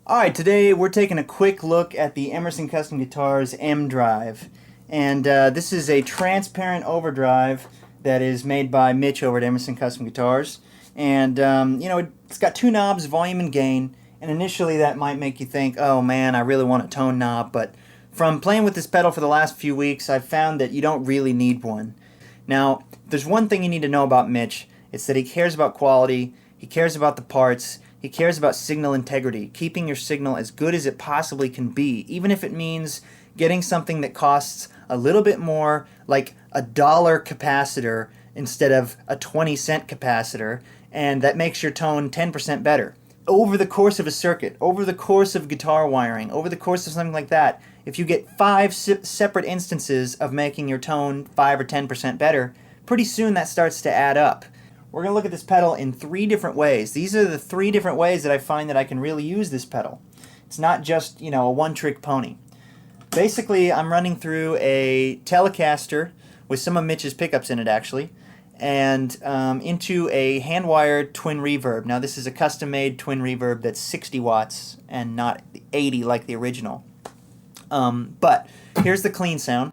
Alright, today we're taking a quick look at the Emerson Custom Guitars M Drive. And this is a transparent overdrive that is made by Mitch over at Emerson Custom Guitars. And, it's got two knobs, volume and gain. And initially that might make you think, oh man, I really want a tone knob. But from playing with this pedal for the last few weeks, I've found that you don't really need one. Now, there's one thing you need to know about Mitch. It's that he cares about quality, he cares about the parts, he cares about signal integrity, keeping your signal as good as it possibly can be, even if it means getting something that costs a little bit more, like $1 capacitor instead of a 20-cent capacitor, and that makes your tone 10% better. Over the course of a circuit, over the course of guitar wiring, over the course of something like that, if you get 5 separate instances of making your tone 5 or 10% better, pretty soon that starts to add up. We're going to look at this pedal in 3 different ways. These are the 3 different ways that I find that I can really use this pedal. It's not just, a one-trick pony. Basically, I'm running through a Telecaster with some of Mitch's pickups in it, actually, and into a hand-wired twin reverb. Now, this is a custom-made twin reverb that's 60 watts and not 80 like the original. But here's the clean sound.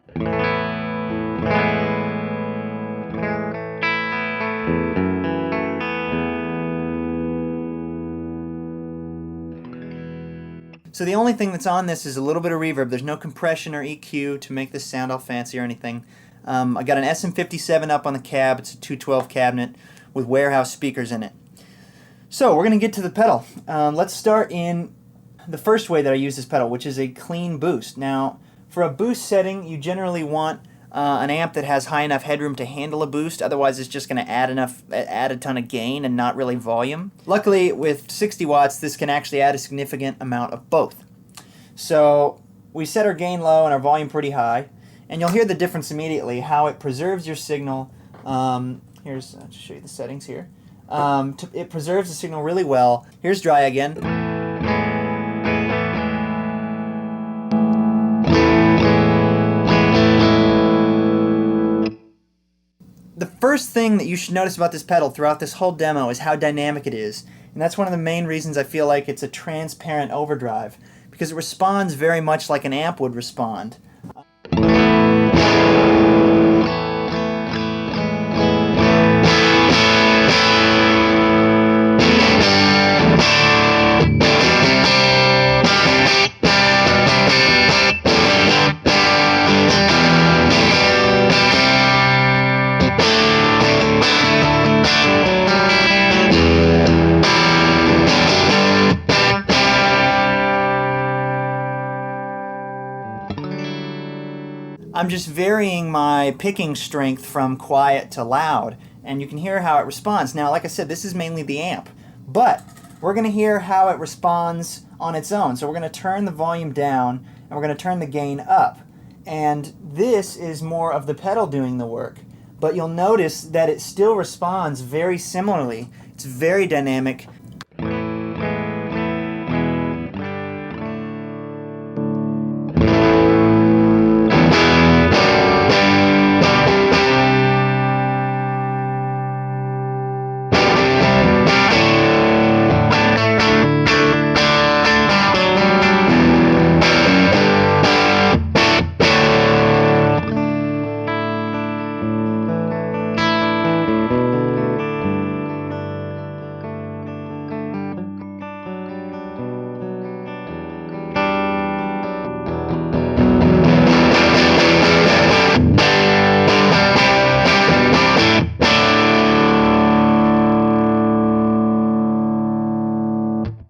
So the only thing that's on this is a little bit of reverb. There's no compression or EQ to make this sound all fancy or anything. I got an SM57 up on the cab. It's a 212 cabinet with warehouse speakers in it. So we're going to get to the pedal. Let's start in the first way that I use this pedal, which is a clean boost. Now, for a boost setting, you generally want an amp that has high enough headroom to handle a boost. Otherwise, it's just going to add a ton of gain and not really volume. Luckily, with 60 watts, this can actually add a significant amount of both. So we set our gain low and our volume pretty high, and you'll hear the difference immediately, how it preserves your signal. I'll just show you the settings here. It preserves the signal really well. Here's dry again. The first thing that you should notice about this pedal throughout this whole demo is how dynamic it is. And that's one of the main reasons I feel like it's a transparent overdrive, because it responds very much like an amp would respond. I'm just varying my picking strength from quiet to loud, and you can hear how it responds. Now, like I said, this is mainly the amp, but we're going to hear how it responds on its own. So we're going to turn the volume down, and we're going to turn the gain up. And this is more of the pedal doing the work, but you'll notice that it still responds very similarly. It's very dynamic.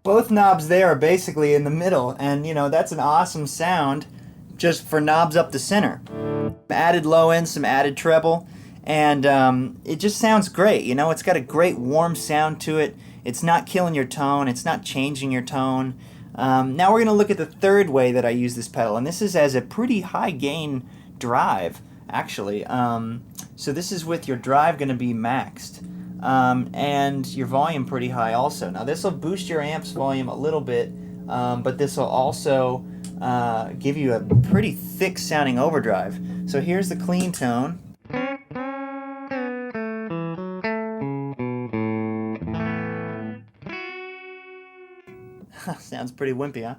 Both knobs there are basically in the middle, and that's an awesome sound just for knobs up the center. Added low end, some added treble, and it just sounds great. It's got a great warm sound to it. It's not killing your tone, it's not changing your tone. Now we're going to look at the third way that I use this pedal, and this is as a pretty high gain drive, actually. So this is with your drive going to be maxed. And your volume pretty high also. Now this will boost your amp's volume a little bit, but this will also give you a pretty thick sounding overdrive. So here's the clean tone. Sounds pretty wimpy, huh?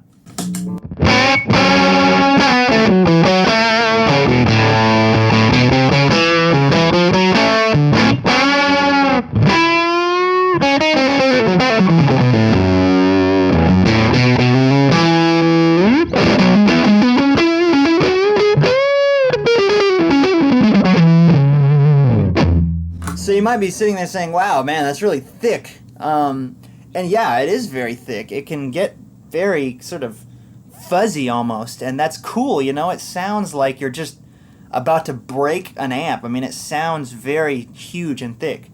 So you might be sitting there saying, wow, man, that's really thick. And yeah, it is very thick. It can get very sort of fuzzy almost, and that's cool, you know? It sounds like you're just about to break an amp. I mean, it sounds very huge and thick.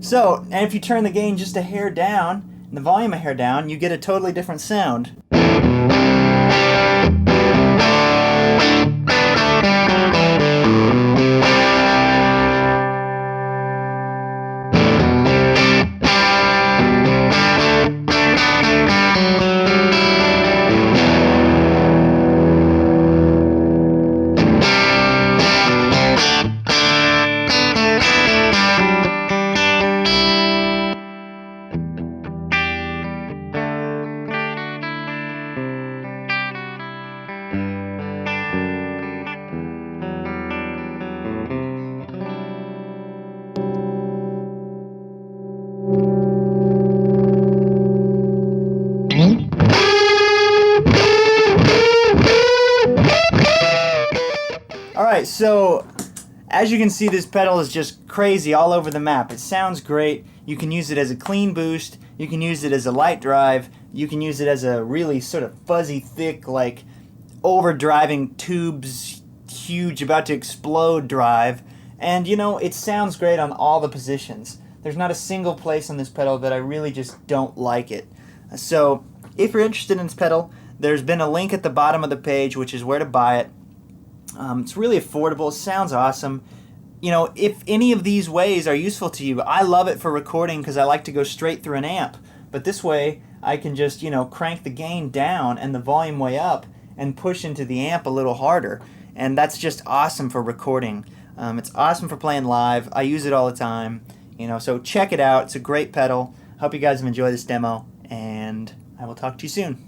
So, and if you turn the gain just a hair down, and the volume a hair down, you get a totally different sound. Alright, so as you can see, this pedal is just crazy all over the map. It sounds great. You can use it as a clean boost. You can use it as a light drive. You can use it as a really sort of fuzzy, thick, like overdriving tubes, huge, about to explode drive. And you know, it sounds great on all the positions. There's not a single place on this pedal that I really just don't like it. So if you're interested in this pedal, there's been a link at the bottom of the page, which is where to buy it. It's really affordable, sounds awesome. You know, if any of these ways are useful to you, I love it for recording because I like to go straight through an amp. But this way, I can just, you know, crank the gain down and the volume way up and push into the amp a little harder. And that's just awesome for recording. It's awesome for playing live. I use it all the time. You know, so check it out. It's a great pedal. Hope you guys have enjoyed this demo, and I will talk to you soon.